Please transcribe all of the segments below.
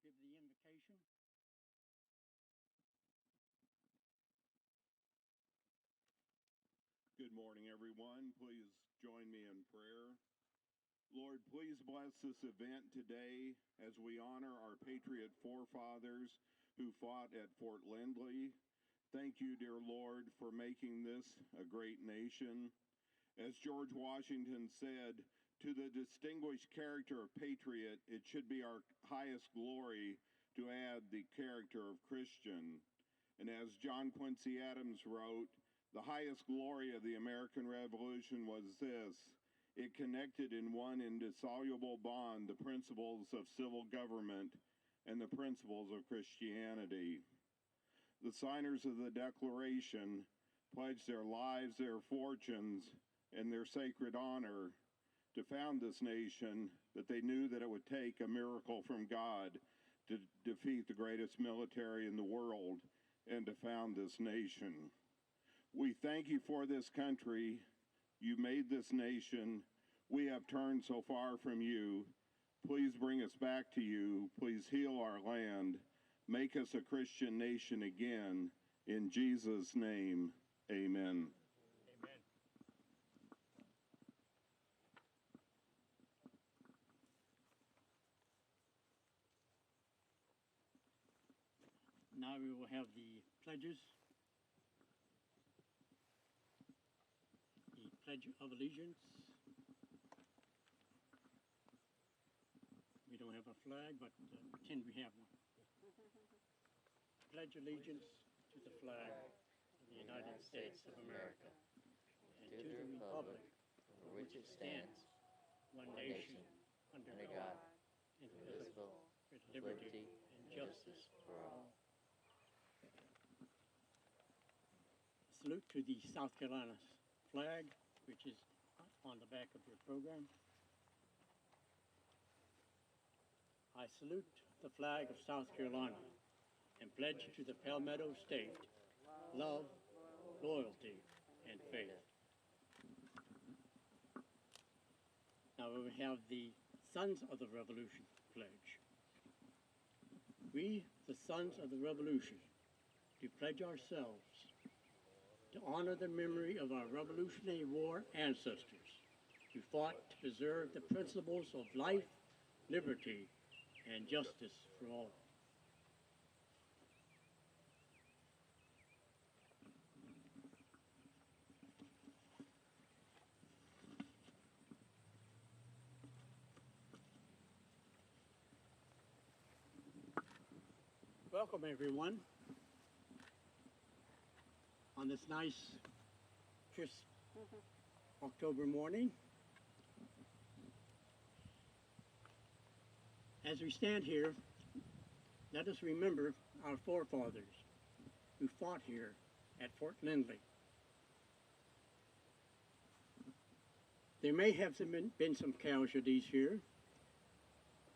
give the invocation. Good morning, everyone. Please join me in prayer. Lord, please bless this event today as we honor our patriot forefathers who fought at Fort Lindley. Thank you, dear Lord, for making this a great nation. As George Washington said, to the distinguished character of patriot, it should be our highest glory to add the character of Christian. And as John Quincy Adams wrote, the highest glory of the American Revolution was this: it connected in one indissoluble bond the principles of civil government and the principles of Christianity. The signers of the Declaration pledged their lives, their fortunes, and their sacred honor to found this nation, but they knew that it would take a miracle from God to defeat the greatest military in the world and to found this nation. We thank you for this country. You made this nation. We have turned so far from you. Please bring us back to you. Please heal our land. Make us a Christian nation again. In Jesus' name, amen. Amen. Now we will have the pledges. The Pledge of Allegiance. We don't have a flag, but pretend we have one. Pledge allegiance to the flag of the United States of America and to the republic for which it stands, one nation, under God, indivisible, with liberty and justice for all. Salute to the South Carolina flag, which is on the back of your program. I salute the flag of South Carolina and pledge to the Palmetto State love, loyalty, and faith. Now we have the Sons of the Revolution pledge. We, the Sons of the Revolution, do pledge ourselves to honor the memory of our Revolutionary War ancestors who fought to preserve the principles of life, liberty, and justice for all. Welcome, everyone, on this nice, crisp October morning. As we stand here, let us remember our forefathers who fought here at Fort Lindley. There may have been some casualties here.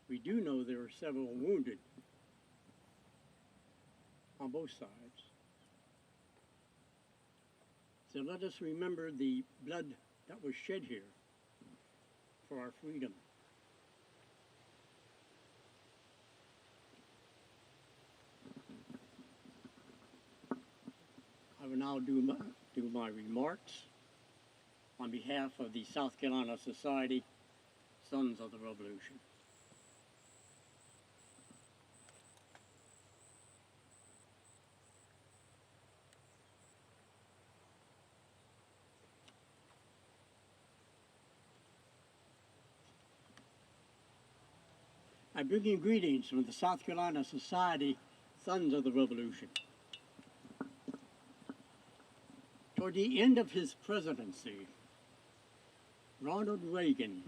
We do know there were several wounded on both sides. So let us remember the blood that was shed here for our freedom. I will now do my remarks on behalf of the South Carolina Society Sons of the Revolution. I bring you greetings from the South Carolina Society Sons of the Revolution. Toward the end of his presidency, Ronald Reagan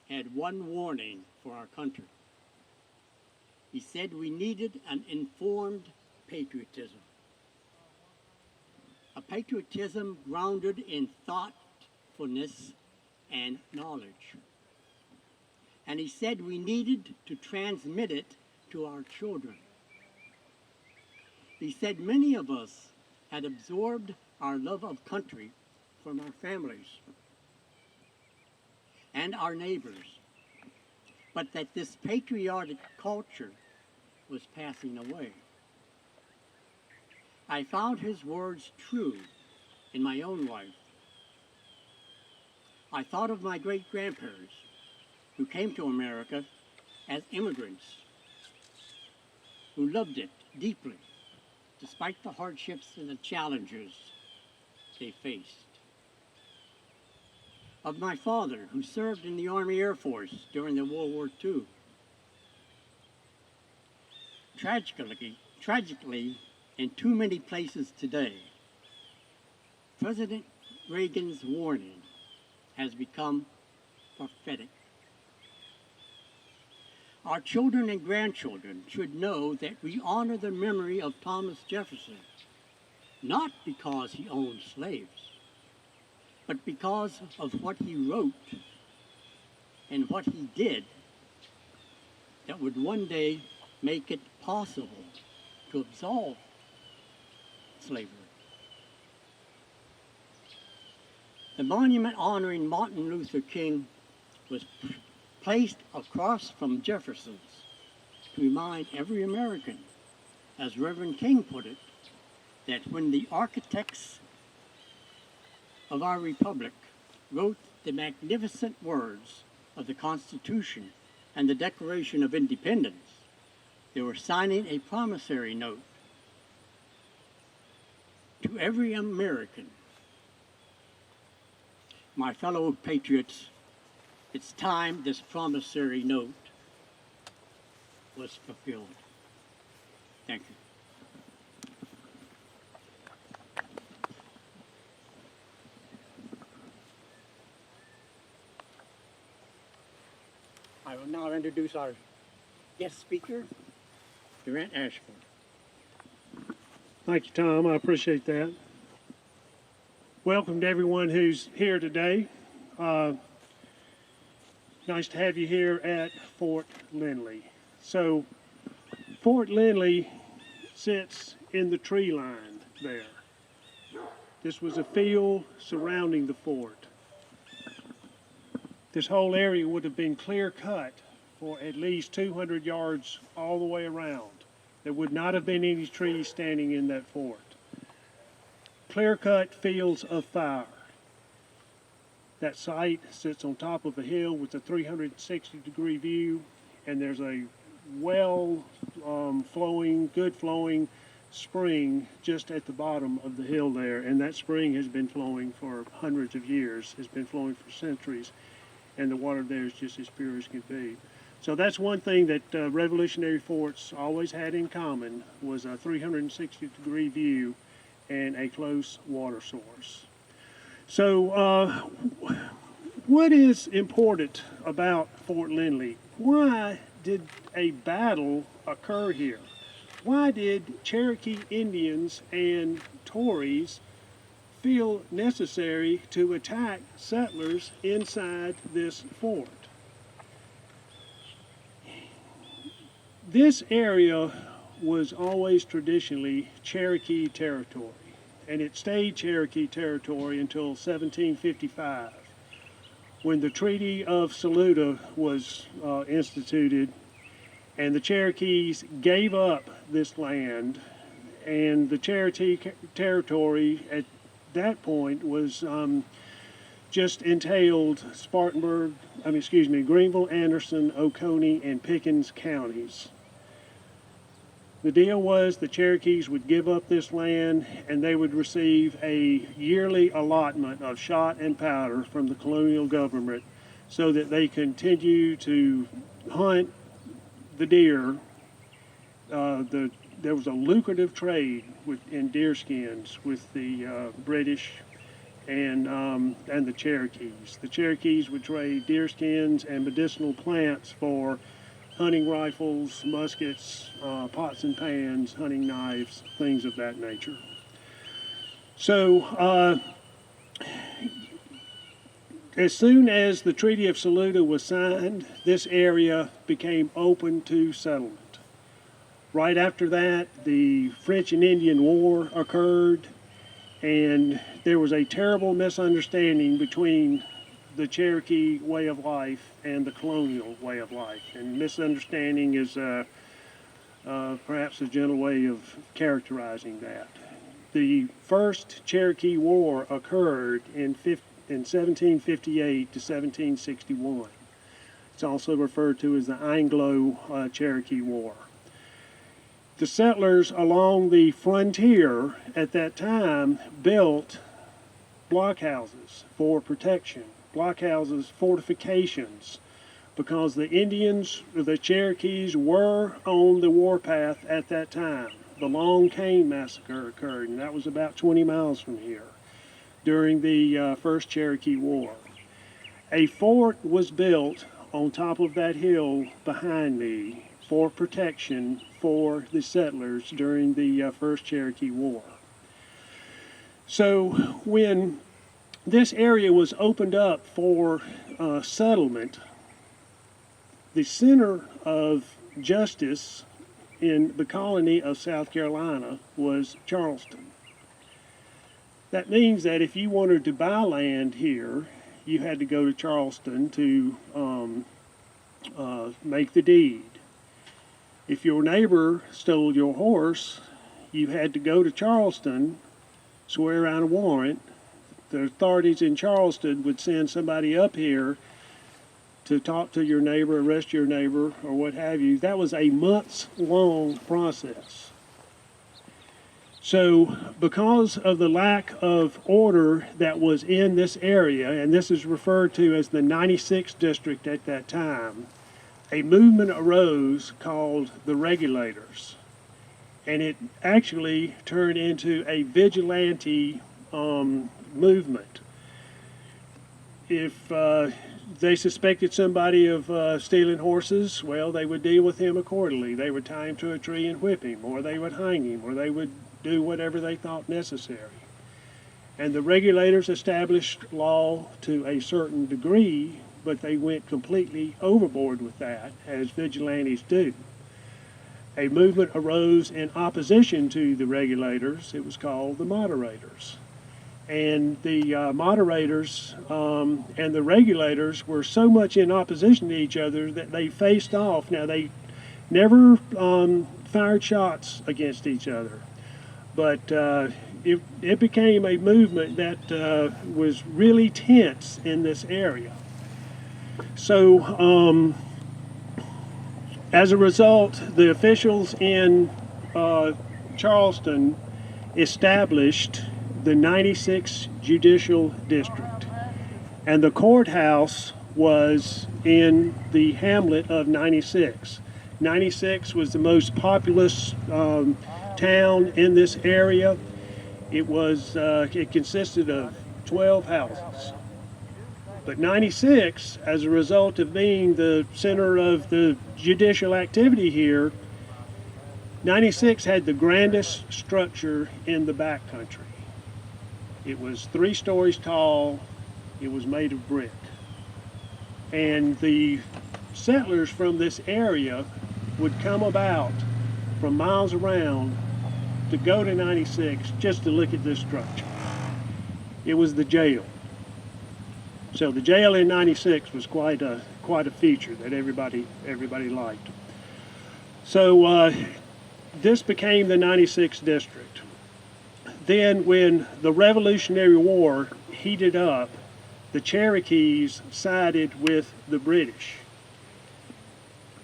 had one warning for our country. He said we needed an informed patriotism. A patriotism grounded in thoughtfulness and knowledge. And he said we needed to transmit it to our children. He said many of us had absorbed our love of country from our families and our neighbors, but that this patriotic culture was passing away. I found his words true in my own life. I thought of my great-grandparents who came to America as immigrants, who loved it deeply, despite the hardships and the challenges they faced. Of my father, who served in the Army Air Force during the World War II. Tragically, in too many places today, President Reagan's warning has become prophetic. Our children and grandchildren should know that we honor the memory of Thomas Jefferson, not because he owned slaves, but because of what he wrote and what he did that would one day make it possible to absolve slavery. The monument honoring Martin Luther King was placed across from Jefferson's to remind every American, as Reverend King put it, that when the architects of our republic wrote the magnificent words of the Constitution and the Declaration of Independence, they were signing a promissory note to every American. My fellow patriots, it's time this promissory note was fulfilled. Thank you. I will now introduce our guest speaker, Durant Ashmore. Thank you, Tom. I appreciate that. Welcome to everyone who's here today. Nice to have you here at Fort Lindley. So, Fort Lindley sits in the tree line there. This was a field surrounding the fort. This whole area would have been clear cut for at least 200 yards all the way around. There would not have been any trees standing in that fort. Clear-cut fields of fire. That site sits on top of a hill with a 360-degree view, and there's a good flowing spring just at the bottom of the hill there, and that spring has been flowing for hundreds of years, has been flowing for centuries, and the water there is just as pure as can be. So that's one thing that Revolutionary forts always had in common, was a 360-degree view and a close water source. So what is important about Fort Lindley? Why did a battle occur here? Why did Cherokee Indians and Tories feel necessary to attack settlers inside this fort? This area was always traditionally Cherokee territory, and it stayed Cherokee territory until 1755, when the Treaty of Saluda was instituted, and the Cherokees gave up this land, and the Cherokee territory at that point was just entailed Greenville, Anderson, Oconee, and Pickens counties. The deal was the Cherokees would give up this land and they would receive a yearly allotment of shot and powder from the colonial government so that they continue to hunt the deer. There was a lucrative trade in deer skins with the British and the Cherokees. The Cherokees would trade deer skins and medicinal plants for hunting rifles, muskets, pots and pans, hunting knives, things of that nature. So as soon as the Treaty of Saluda was signed, this area became open to settlement. Right after that, the French and Indian War occurred, and there was a terrible misunderstanding between the Cherokee way of life and the colonial way of life. And misunderstanding is perhaps a gentle way of characterizing that. The first Cherokee War occurred in 1758 to 1761. It's also referred to as the Anglo-Cherokee War. The settlers along the frontier at that time built blockhouses for protection, blockhouses, fortifications, because the Indians, the Cherokees, were on the warpath at that time. The Long Cane Massacre occurred, and that was about 20 miles from here during the First Cherokee War. A fort was built on top of that hill behind me for protection for the settlers during the First Cherokee War. So when this area was opened up for settlement, the center of justice in the colony of South Carolina was Charleston. That means that if you wanted to buy land here, you had to go to Charleston to make the deed. If your neighbor stole your horse, you had to go to Charleston, swear out a warrant. The authorities in Charleston would send somebody up here to talk to your neighbor, arrest your neighbor, or what have you. That was a months-long process. So because of the lack of order that was in this area, and this is referred to as the 96th district at that time, a movement arose called the Regulators. And it actually turned into a vigilante movement. If they suspected somebody of stealing horses, well, they would deal with him accordingly. They would tie him to a tree and whip him, or they would hang him, or they would do whatever they thought necessary. And the Regulators established law to a certain degree, but they went completely overboard with that, as vigilantes do. A movement arose in opposition to the Regulators. It was called the Moderators. And the Moderators and the Regulators were so much in opposition to each other that they faced off. Now, they never fired shots against each other, but it became a movement that was really tense in this area. So as a result, the officials in Charleston established the 96th Judicial District, and the courthouse was in the hamlet of 96. 96 was the most populous town in this area. It consisted of 12 houses. But 96, as a result of being the center of the judicial activity here, 96 had the grandest structure in the backcountry. It was 3 stories tall. It was made of brick. And the settlers from this area would come about from miles around to go to 96 just to look at this structure. It was the jail. So the jail in 96 was quite a feature that everybody liked. So this became the 96th district. Then when the Revolutionary War heated up, the Cherokees sided with the British.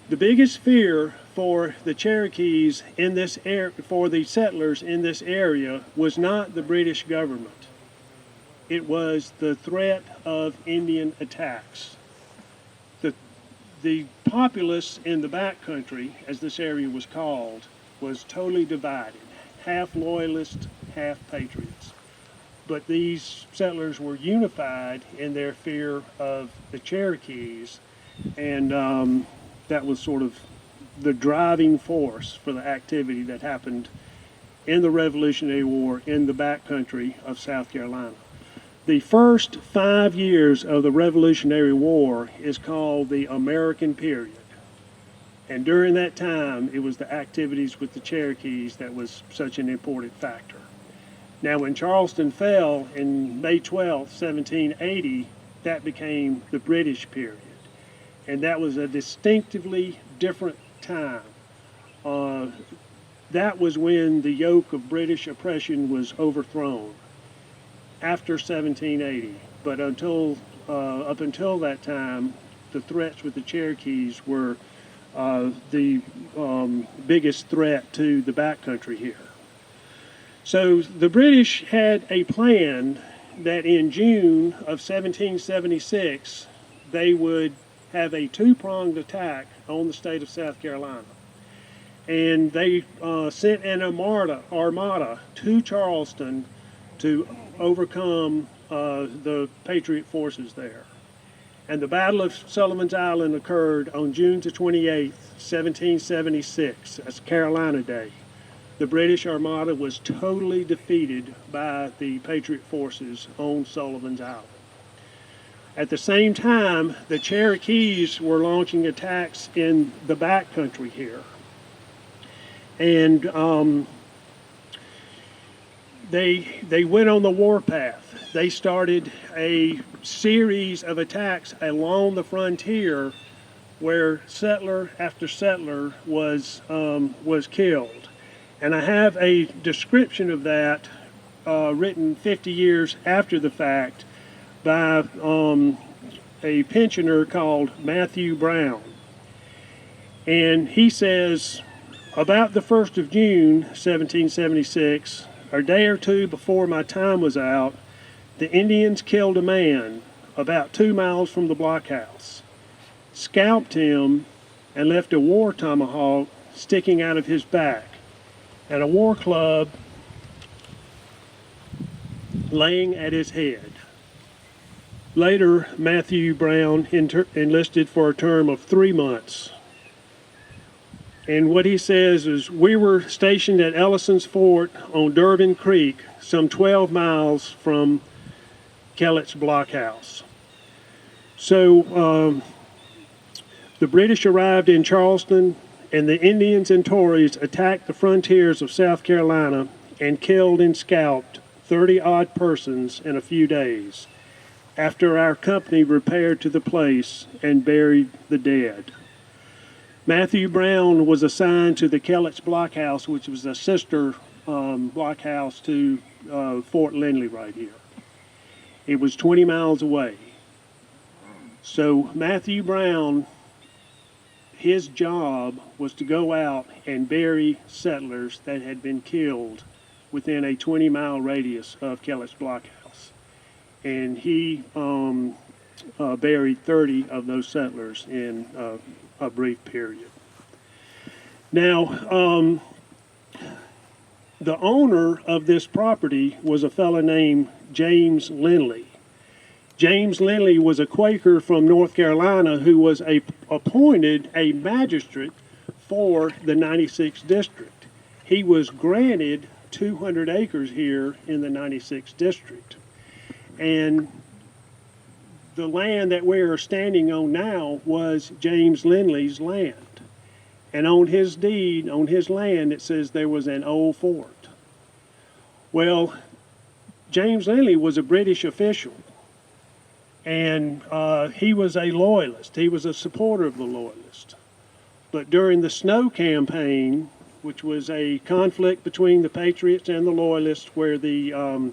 The biggest fear for the Cherokees in this for the settlers in this area was not the British government. It was the threat of Indian attacks. The populace in the backcountry, as this area was called, was totally divided, half loyalists, half patriots. But these settlers were unified in their fear of the Cherokees, and that was sort of the driving force for the activity that happened in the Revolutionary War in the backcountry of South Carolina. The first 5 years of the Revolutionary War is called the American Period. And during that time, it was the activities with the Cherokees that was such an important factor. Now, when Charleston fell in May 12, 1780, that became the British period. And that was a distinctively different time. that was when the yoke of British oppression was overthrown, after 1780. But up until that time, the threats with the Cherokees were the biggest threat to the backcountry here. So the British had a plan that in June of 1776, they would have a two-pronged attack on the state of South Carolina. And they sent an armada to Charleston to overcome the Patriot forces there. And the Battle of Sullivan's Island occurred on June the 28th, 1776. That's Carolina Day. The British Armada was totally defeated by the Patriot forces on Sullivan's Island. At the same time, the Cherokees were launching attacks in the backcountry here. And they went on the warpath. They started a series of attacks along the frontier where settler after settler was killed. And I have a description of that written 50 years after the fact by a pensioner called Matthew Brown. And he says, about the 1st of June, 1776, a day or two before my time was out, the Indians killed a man about 2 miles from the blockhouse, scalped him, and left a war tomahawk sticking out of his back, and a war club laying at his head. Later, Matthew Brown enlisted for a term of 3 months. And what he says is, we were stationed at Ellison's Fort on Durbin Creek, some 12 miles from Kellett's blockhouse. So the British arrived in Charleston, and the Indians and Tories attacked the frontiers of South Carolina and killed and scalped 30-odd persons in a few days, after our company repaired to the place and buried the dead. Matthew Brown was assigned to the Kellett's blockhouse, which was a sister blockhouse to Fort Lindley right here. It was 20 miles away. So Matthew Brown, his job was to go out and bury settlers that had been killed within a 20-mile radius of Kellett's blockhouse. And he buried 30 of those settlers in a brief period. Now, the owner of this property was a fellow named James Lindley. James Lindley was a Quaker from North Carolina who was appointed a magistrate for the 96th district. He was granted 200 acres here in the 96th district. And the land that we are standing on now was James Lindley's land. And on his deed, on his land, it says there was an old fort. Well, James Lindley was a British official, and he was a loyalist. He was a supporter of the Loyalists. But during the Snow Campaign, which was a conflict between the Patriots and the Loyalists, where the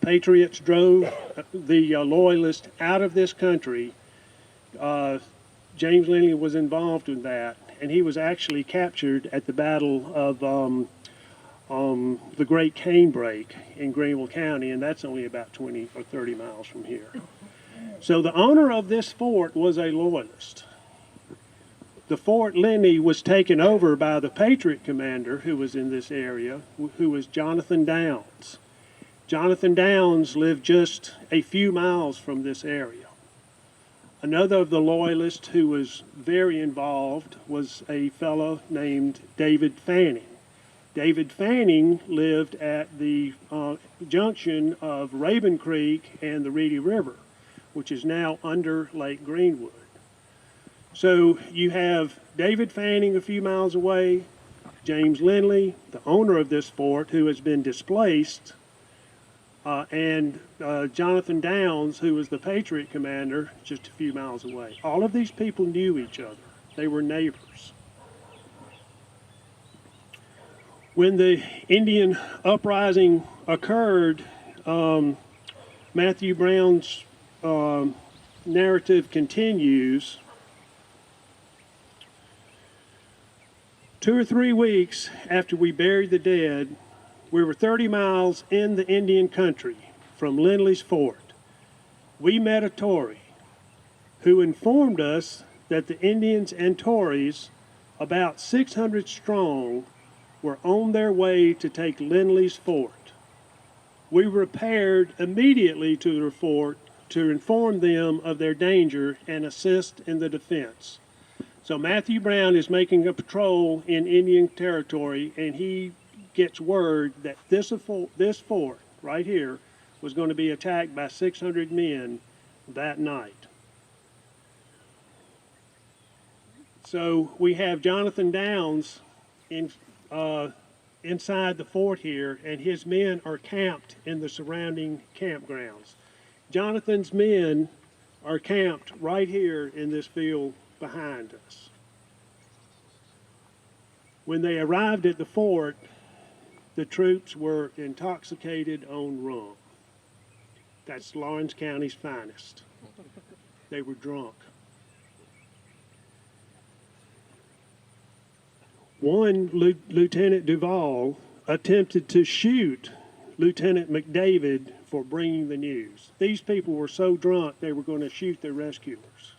Patriots drove the Loyalists out of this country, James Lindley was involved in that, and he was actually captured at the Battle of the Great Canebrake in Greenville County, and that's only about 20 or 30 miles from here. So the owner of this fort was a Loyalist. The Fort Lindley was taken over by the Patriot commander who was in this area, who was Jonathan Downs. Jonathan Downs lived just a few miles from this area. Another of the Loyalists who was very involved was a fellow named David Fanning. David Fanning lived at the junction of Raven Creek and the Reedy River, which is now under Lake Greenwood. So you have David Fanning a few miles away, James Lindley, the owner of this fort, who has been displaced, and Jonathan Downs, who was the Patriot commander, just a few miles away. All of these people knew each other. They were neighbors. When the Indian uprising occurred, Matthew Brown's narrative continues. 2 or 3 weeks after we buried the dead, we were 30 miles in the Indian country from Lindley's fort. We met a Tory who informed us that the Indians and Tories, about 600 strong, were on their way to take Lindley's fort. We repaired immediately to the fort to inform them of their danger and assist in the defense. So Matthew Brown is making a patrol in Indian territory, and he gets word that this fort right here was going to be attacked by 600 men that night. So we have Jonathan Downs inside the fort here, and his men are camped in the surrounding campgrounds. Jonathan's men are camped right here in this field behind us. When they arrived at the fort, the troops were intoxicated on rum. That's Lawrence County's finest. They were drunk. One, Lieutenant Duval, attempted to shoot Lieutenant McDavid for bringing the news. These people were so drunk they were going to shoot their rescuers.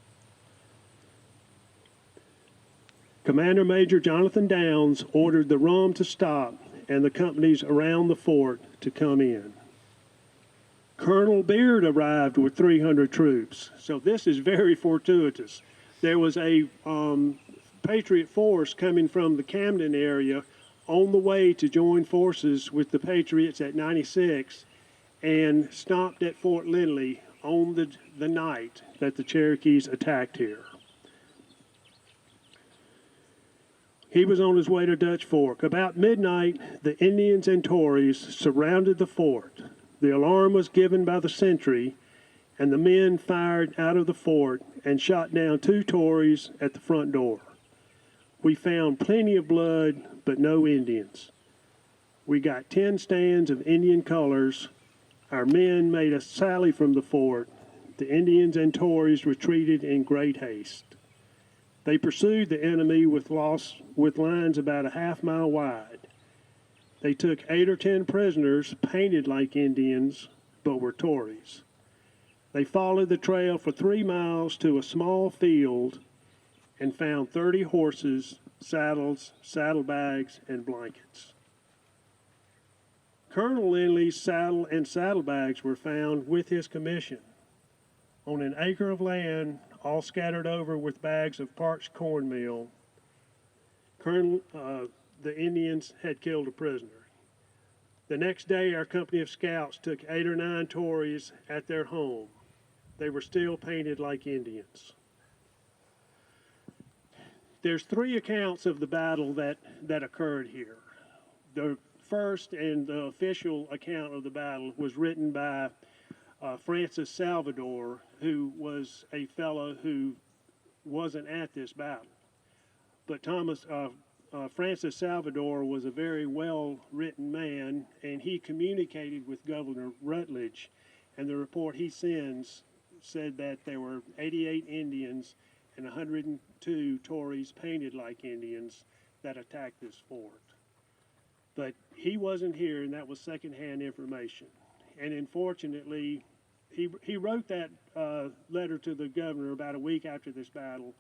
Commander Major Jonathan Downs ordered the rum to stop and the companies around the fort to come in. Colonel Beard arrived with 300 troops, so this is very fortuitous. There was a Patriot force coming from the Camden area on the way to join forces with the Patriots at 96 and stopped at Fort Lindley on the night that the Cherokees attacked here. He was on his way to Dutch Fork. About midnight, the Indians and Tories surrounded the fort. The alarm was given by the sentry, and the men fired out of the fort and shot down 2 Tories at the front door. We found plenty of blood, but no Indians. We got 10 stands of Indian colors. Our men made a sally from the fort. The Indians and Tories retreated in great haste. They pursued the enemy with lines about a half-mile wide. They took 8 or 10 prisoners painted like Indians, but were Tories. They followed the trail for 3 miles to a small field and found 30 horses, saddles, saddlebags, and blankets. Colonel Lindley's saddle and saddlebags were found with his commission on an acre of land, all scattered over with bags of parched cornmeal. The Indians had killed a prisoner. The next day, our company of scouts took 8 or 9 Tories at their home. They were still painted like Indians. There's 3 accounts of the battle that occurred here. The first and the official account of the battle was written by Francis Salvador, who was a fellow who wasn't at this battle. But Francis Salvador was a very well-written man, and he communicated with Governor Rutledge, and the report he sends said that there were 88 Indians and 102 Tories painted like Indians that attacked this fort. But he wasn't here, and that was secondhand information. And unfortunately, he wrote that letter to the governor about a week after this battle,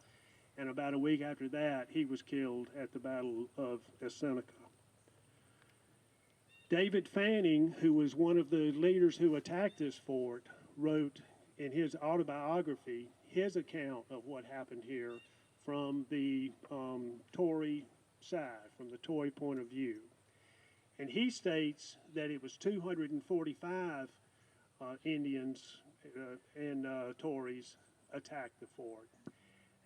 and about a week after that, he was killed at the Battle of Seneca. David Fanning, who was one of the leaders who attacked this fort, wrote in his autobiography his account of what happened here from the Tory side, from the Tory point of view. And he states that it was 245 Indians and Tories attacked the fort.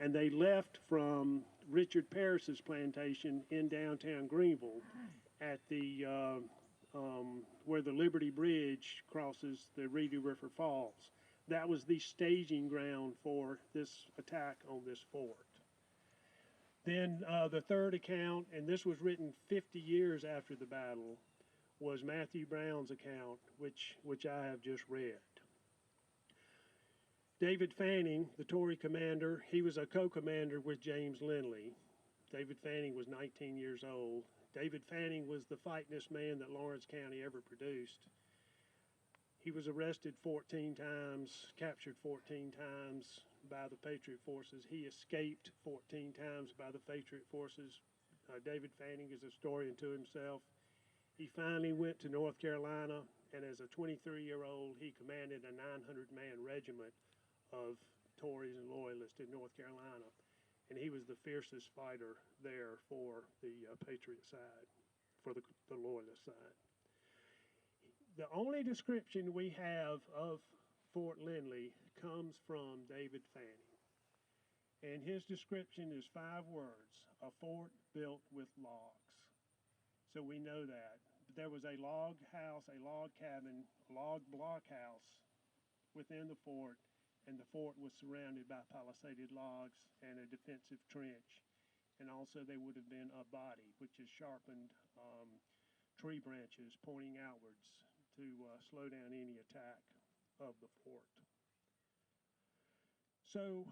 And they left from Richard Parris's plantation in downtown Greenville at the where the Liberty Bridge crosses the Reedy River Falls. That was the staging ground for this attack on this fort. Then the third account, and this was written 50 years after the battle, was Matthew Brown's account, which I have just read. David Fanning, the Tory commander, he was a co-commander with James Lindley. David Fanning was 19 years old. David Fanning was the fightingest man that Lawrence County ever produced. He was arrested 14 times, captured 14 times by the Patriot forces. He escaped 14 times by the Patriot forces. David Fanning is a story unto himself. He finally went to North Carolina, and as a 23-year-old, he commanded a 900-man regiment of Tories and Loyalists in North Carolina. And he was the fiercest fighter there for the Patriot side, for the Loyalist side. The only description we have of Fort Lindley comes from David Fanning. And his description is 5 words: a fort built with logs. So we know that. There was a log house, a log cabin, a log blockhouse within the fort, and the fort was surrounded by palisaded logs and a defensive trench. And also there would have been a body, which is sharpened tree branches pointing outwards to slow down any attack of the fort. So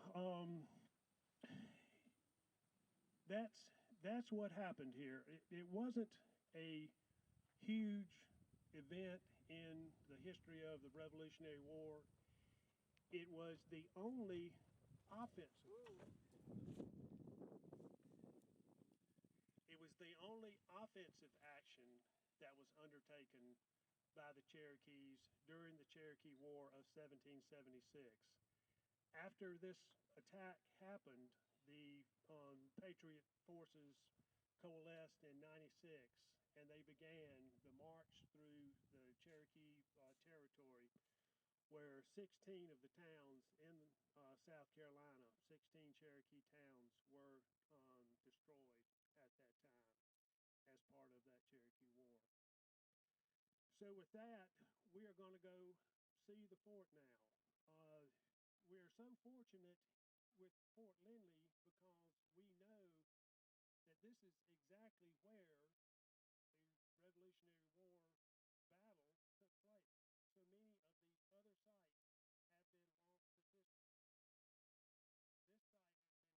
that's what happened here. It wasn't a huge event in the history of the Revolutionary War. It was the only offensive. It was the only offensive action that was undertaken by the Cherokees during the Cherokee War of 1776. After this attack happened, the Patriot forces coalesced in 96, and they began the march through the Cherokee territory, where 16 of the towns in South Carolina, 16 Cherokee towns, were destroyed at that time as part of that Cherokee War. So with that, we are going to go see the fort now. We are so fortunate with Fort Lindley because we know that this is exactly where the Revolutionary War battle took place. So many of these other sites have been lost to history. This site has been rediscovered, and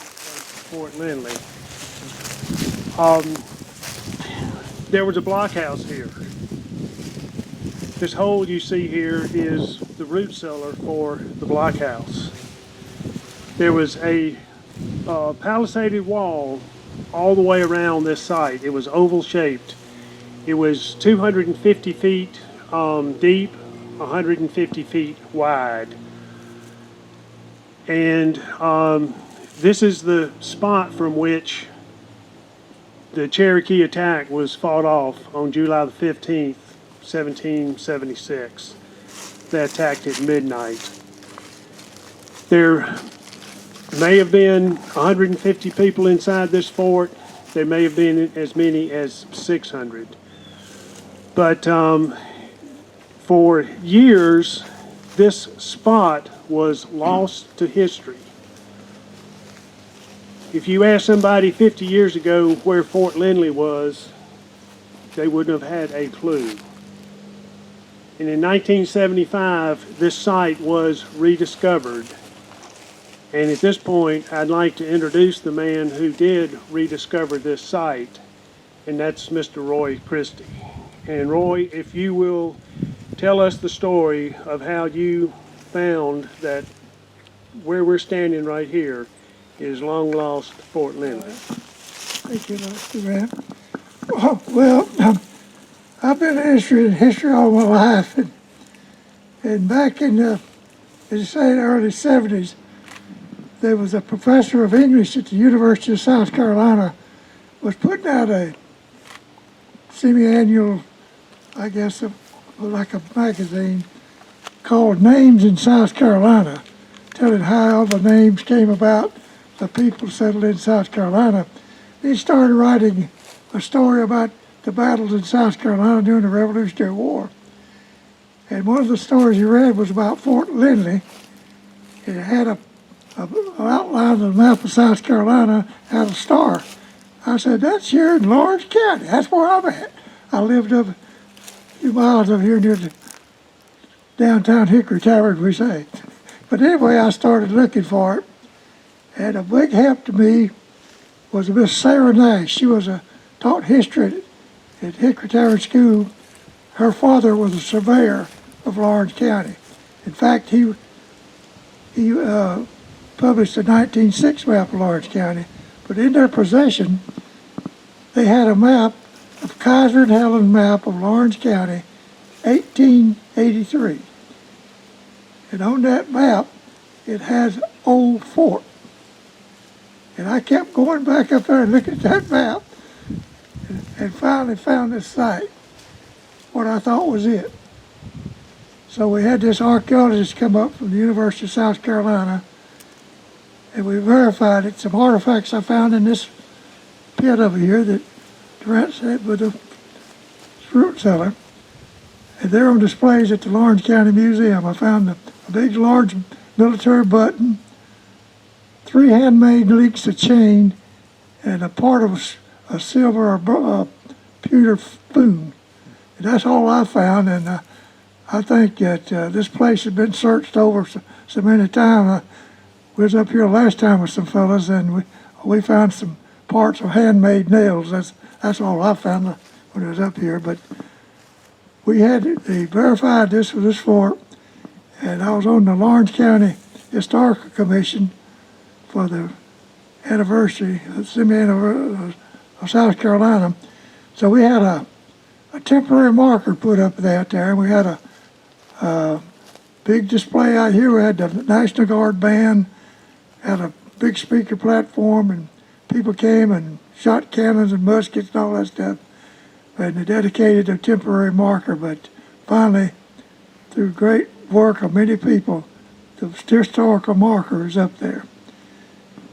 we're going to talk about Fort Lindley. There was a blockhouse here. This hole you see here is the root cellar for the blockhouse. There was a palisaded wall all the way around this site. It was oval shaped. It was 250 feet deep, 150 feet wide. And this is the spot from which the Cherokee attack was fought off on July the 15th, 1776. They attacked at midnight. There may have been 150 people inside this fort. There may have been as many as 600. But for years, this spot was lost to history. If you ask somebody 50 years ago where Fort Lindley was, they wouldn't have had a clue. And in 1975, this site was rediscovered. And at this point, I'd like to introduce the man who did rediscover this site, and that's Mr. Roy Christie. And Roy, if you will tell us the story of how you found that where we're standing right here is long-lost Fort Lindley. Thank you, Mr. Durant. Oh, well, I I've been interested in history all my life, and back in the, as you say, the early 70s, there was a professor of English at the University of South Carolina was putting out a semi-annual, I guess, like a magazine called Names in South Carolina, telling how all the names came about, the people settled in South Carolina. He started writing a story about the battles in South Carolina during the Revolutionary War. And one of the stories he read was about Fort Lindley. It had an outline of the map of South Carolina, had a star. I said, that's here in Lawrence County. That's where I'm at. I lived up a few miles up here near the downtown Hickory Tavern, we say. But anyway, I started looking for it. And a big help to me was Miss Sarah Nash. She was taught history at Hickory Tavern School. Her father was a surveyor of Lawrence County. In fact, he published a 1906 map of Lawrence County, but in their possession, they had a map of Kaiser and Helen map of Lawrence County, 1883. And on that map, it has Old Fort. And I kept going back up there and looking at that map, and finally found this site, what I thought was it. So we had this archaeologist come up from the University of South Carolina, and we verified it. Some artifacts I found in this pit over here that Durant said was a fruit cellar, and they're on displays at the Lawrence County Museum. I found a big, large military button, 3 handmade links of chain, and a part of a silver or pewter spoon. And that's all I found, and I think that this place has been searched over so many times. We was up here last time with some fellas, and we found some parts of handmade nails. That's all I found when I was up here. But they verified this was this fort, and I was on the Lawrence County Historical Commission for the anniversary, semi-anniversary of South Carolina. So we had a temporary marker put up there, and we had a big display out here. We had the National Guard band, had a big speaker platform, and people came and shot cannons and muskets and all that stuff. And they dedicated a temporary marker, but finally, through great work of many people, the historical marker is up there.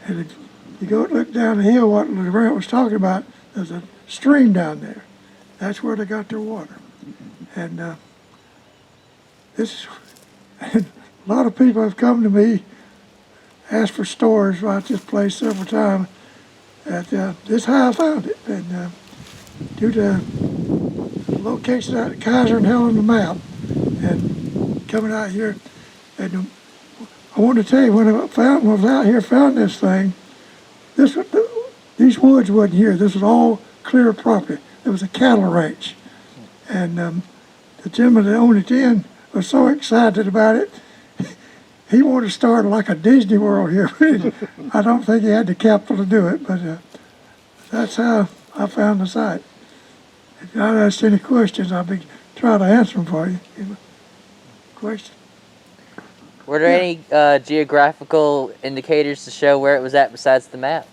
And if you go look down the hill, what Durant was talking about, there's a stream down there. That's where they got their water. And a lot of people have come to me, asked for stories about this place several times. This is how I found it. And due to the location out at Kaiser and Helen the map, and coming out here, and I want to tell you, when I was out here, found this thing, these woods wasn't here. This was all clear property. There was a cattle ranch. And the gentleman that owned it then was so excited about it, he wanted to start like a Disney World here. I don't think he had the capital to do it, but that's how I found the site. If y'all ask any questions, I'll be trying to answer them for you. Question? Were there any geographical indicators to show where it was at besides the map?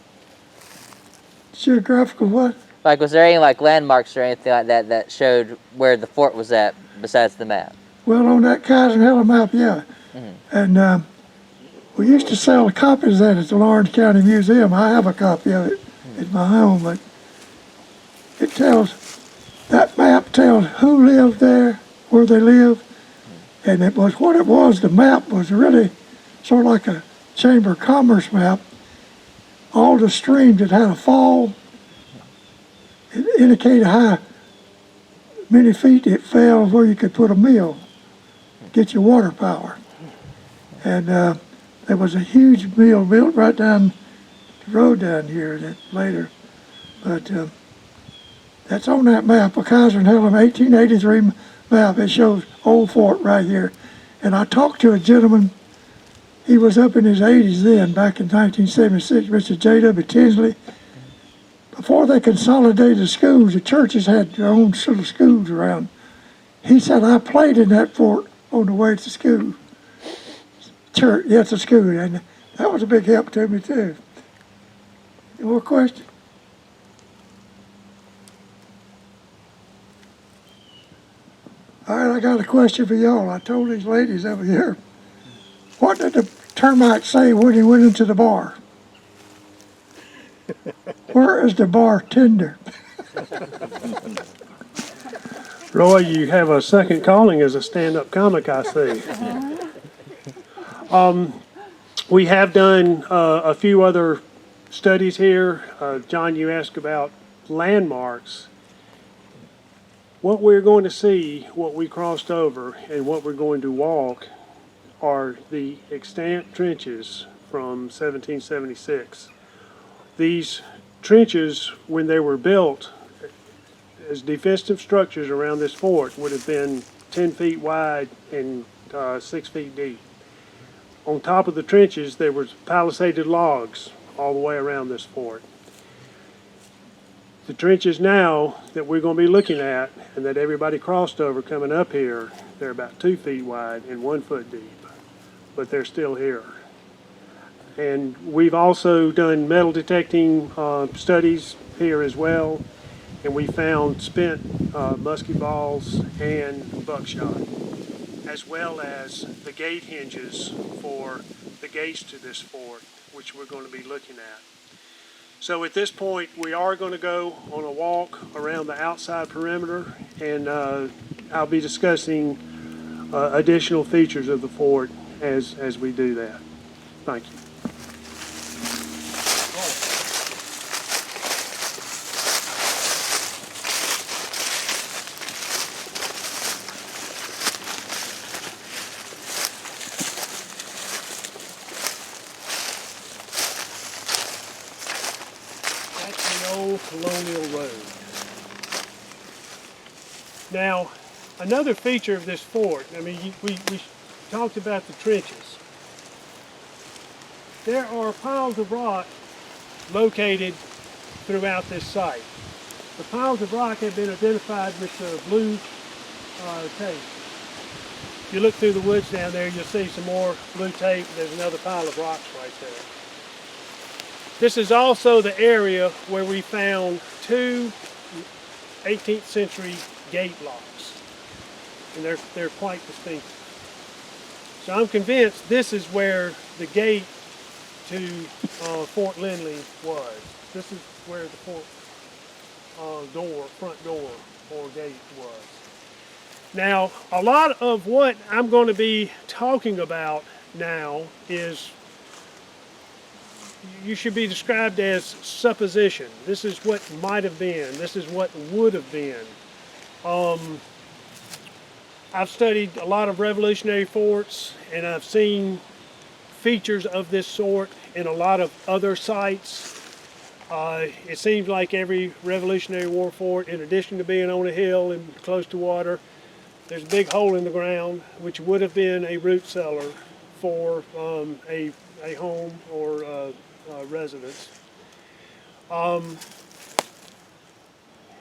Geographical what? Like, was there any landmarks or anything like that that showed where the fort was at besides the map? Well, on that Kaiser and Helen map, yeah. Mm-hmm. And we used to sell copies of that at the Lawrence County Museum. I have a copy of it at my home, but that map tells who lived there, where they lived, and the map was really sort of like a Chamber of Commerce map. All the streams that had a fall, it indicated how many feet it fell where you could put a mill, get your water power. And there was a huge mill built right down the road down here later. But that's on that map, a Kaiser and Helen 1883 map. It shows Old Fort right here. And I talked to a gentleman, he was up in his 80s then, back in 1976, Mr. J.W. Tinsley. before they consolidated the schools, the churches had their own little schools around. He said, I played in that fort on the way to school. Church, yeah, to school, and that was a big help to me too. Any more questions? All right, I got a question for y'all. I told these ladies over here, what did the termite say when he went into the bar? Where is the bartender? Roy, you have a second calling as a stand-up comic, I see. We have done a few other studies here. John, you asked about landmarks. What we're going to see, what we crossed over, and what we're going to walk are the extant trenches from 1776. These trenches, when they were built as defensive structures around this fort, would have been 10 feet wide and 6 feet deep. On top of the trenches, there was palisaded logs all the way around this fort. The trenches now that we're going to be looking at and that everybody crossed over coming up here, they're about 2 feet wide and 1 foot deep, but they're still here. And we've also done metal detecting studies here as well, and we found spent musket balls and buckshot, as well as the gate hinges for the gates to this fort, which we're going to be looking at. So at this point, we are going to go on a walk around the outside perimeter, and I'll be discussing additional features of the fort as we do that. Thank you. Colonial Road. Now, another feature of this fort, I mean, we talked about the trenches. There are piles of rock located throughout this site. The piles of rock have been identified with the blue tape. If you look through the woods down there, you'll see some more blue tape. There's another pile of rocks right there. This is also the area where we found 2 18th century gate locks, and they're quite distinctive. So I'm convinced this is where the gate to Fort Lindley was. This is where the fort front door or gate was. Now, a lot of what I'm going to be talking about now is, you should be described as supposition. This is what might have been. This is what would have been. I've studied a lot of Revolutionary forts, and I've seen features of this sort in a lot of other sites. It seems like every Revolutionary War fort, in addition to being on a hill and close to water, there's a big hole in the ground, which would have been a root cellar for a home or residence. And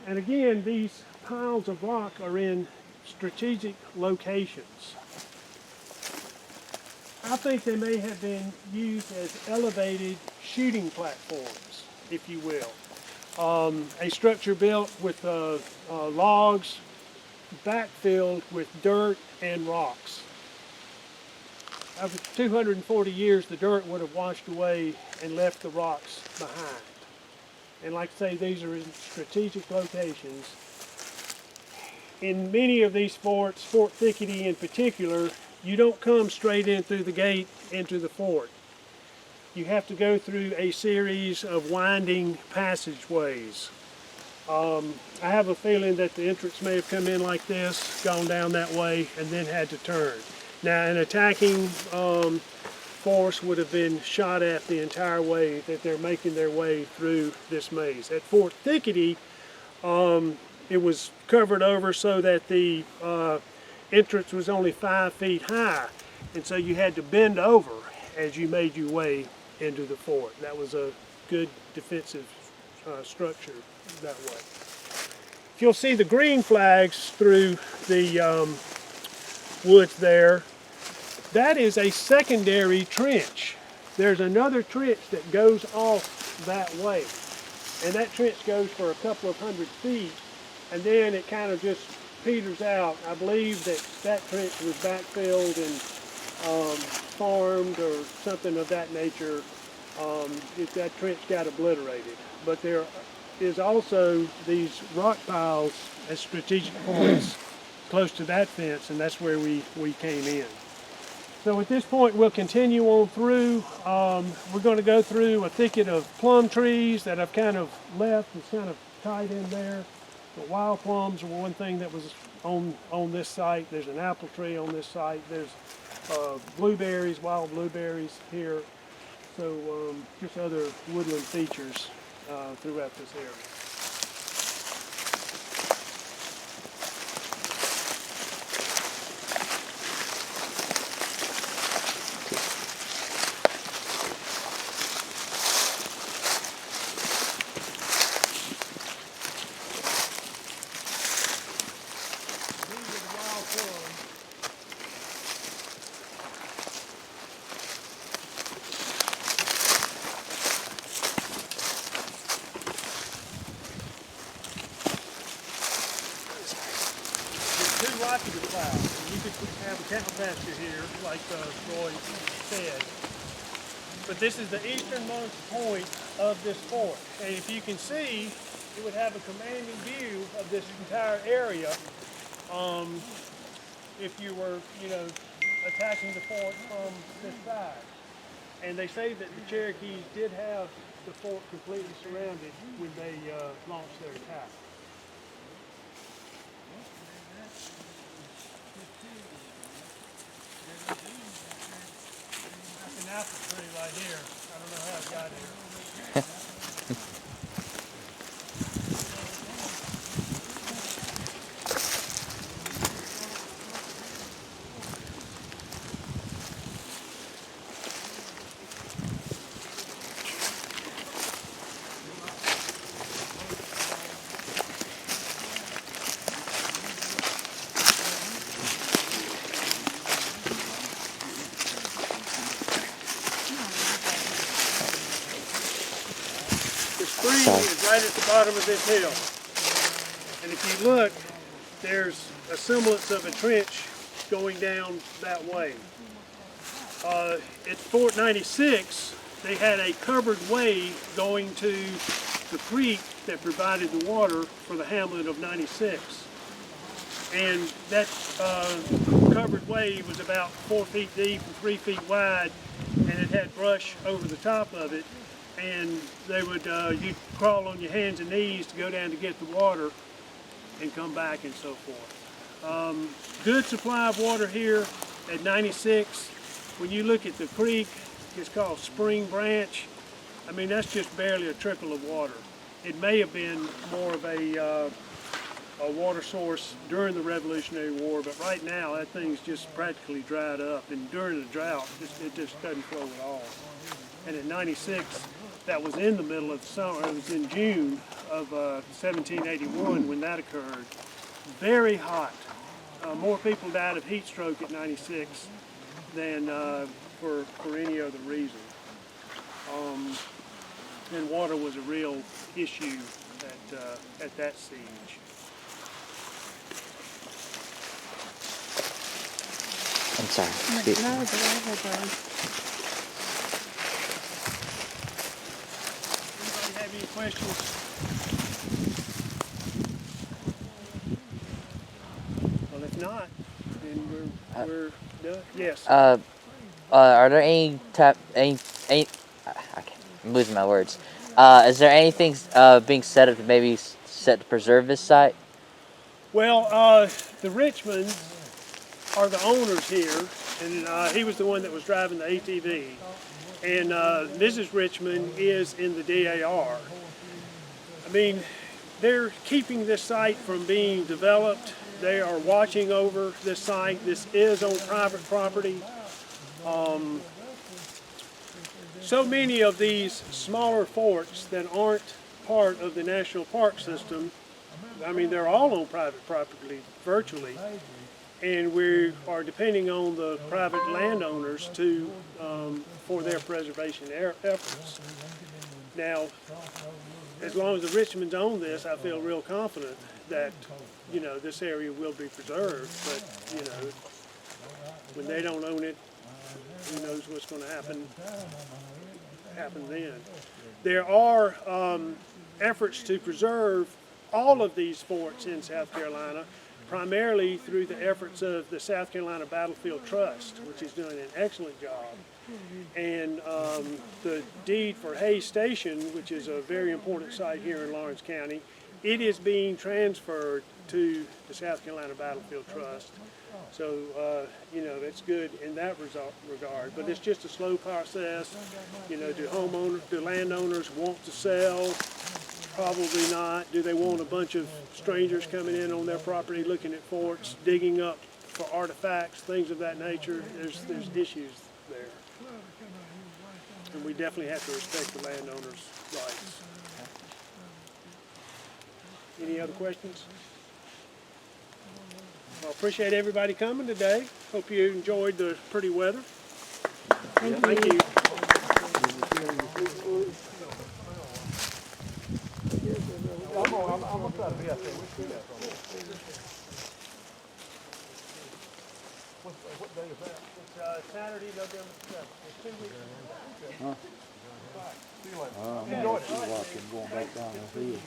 again, these piles of rock are in strategic locations. I think they may have been used as elevated shooting platforms, if you will. A structure built with logs, backfilled with dirt and rocks. Over 240 years, the dirt would have washed away and left the rocks behind. And like I say, these are in strategic locations. In many of these forts, Fort Thickety in particular, you don't come straight in through the gate into the fort. You have to go through a series of winding passageways. I have a feeling that the entrance may have come in like this, gone down that way, and then had to turn. Now, an attacking force would have been shot at the entire way that they're making their way through this maze. At Fort Thickety, it was covered over so that the entrance was only 5 feet high, and so you had to bend over as you made your way into the fort. That was a good defensive structure that way. If you'll see the green flags through the woods there, that is a secondary trench. There's another trench that goes off that way. And that trench goes for a couple of 100 feet, and then it kind of just peters out. I believe that trench was backfilled and farmed or something of that nature. That trench got obliterated. But there is also these rock piles at strategic points close to that fence, and that's where we came in. So at this point we'll continue on through. We're going to go through a thicket of plum trees that I've kind of left. It's kind of tied in there. The wild plums were one thing that was on this site. There's an apple tree on this site. There's blueberries, wild blueberries here. So just other woodland features throughout this area. Like Roy said. But this is the easternmost point of this fort. And if you can see, it would have a commanding view of this entire area if you were, attacking the fort from this side. And they say that the Cherokees did have the fort completely surrounded when they launched their attack. Apple tree right here. I don't know how it got here. Is right at the bottom of this hill. And if you look, there's a semblance of a trench going down that way. At Fort 96, they had a covered way going to the creek that provided the water for the hamlet of 96. And that covered way was about 4 feet deep and 3 feet wide, and it had brush over the top of it. And they would, you'd crawl on your hands and knees to go down to get the water and come back and so forth. Good supply of water here at 96. When you look at the creek, it's called Spring Branch. I mean, that's just barely a trickle of water. It may have been more of a water source during the Revolutionary War, but right now that thing's just practically dried up. And during the drought, it just doesn't flow at all. And at 96, that was in the middle of the summer. It was in June of 1781 when that occurred. Very hot. More people died of heat stroke at 96 than for any other reason. And water was a real issue at that siege. I'm sorry. No, go ahead, Have any questions? Well, if not, then we're done. Yes. Are there any I'm losing my words. Is there anything being set up to maybe set to preserve this site? Well, the Richmonds are the owners here, and he was the one that was driving the ATV. And Mrs. Richmond is in the DAR. I mean, they're keeping this site from being developed. They are watching over this site. This is on private property. So many of these smaller forts that aren't part of the national park system. I mean, they're all on private property virtually, and we are depending on the private landowners to for their preservation efforts. Now, as long as the Richmonds own this, I feel real confident that, you know, this area will be preserved. But, you know, when they don't own it, who knows what's going to happen then. There are efforts to preserve all of these forts in South Carolina, primarily through the efforts of the South Carolina Battlefield Trust, which is doing an excellent job. And the deed for Hayes Station, which is a very important site here in Lawrence County, it is being transferred to the South Carolina Battlefield Trust. So, you know, that's good in that regard. But it's just a slow process. You know, do landowners want to sell? Probably not. Do they want a bunch of strangers coming in on their property looking at forts, digging up for artifacts, things of that nature? There's issues there. And we definitely have to respect the landowners' rights. Any other questions? Well, appreciate everybody coming today. Hope you enjoyed the pretty weather. Thank you. I'm gonna try to be out there. What day is that? It's Saturday, November 7th. It's 2 weeks. Huh? See you later. I'm walking, going back down the hill.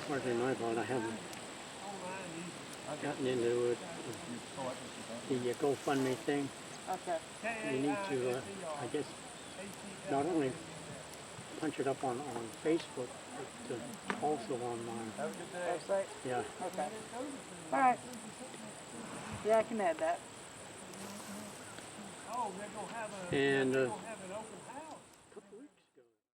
Partly my fault. I haven't gotten into it. The GoFundMe thing. Okay. You need to, I guess, not only punch it up on Facebook, but also on my Website? yeah. Okay. All right. Yeah, I can add that. And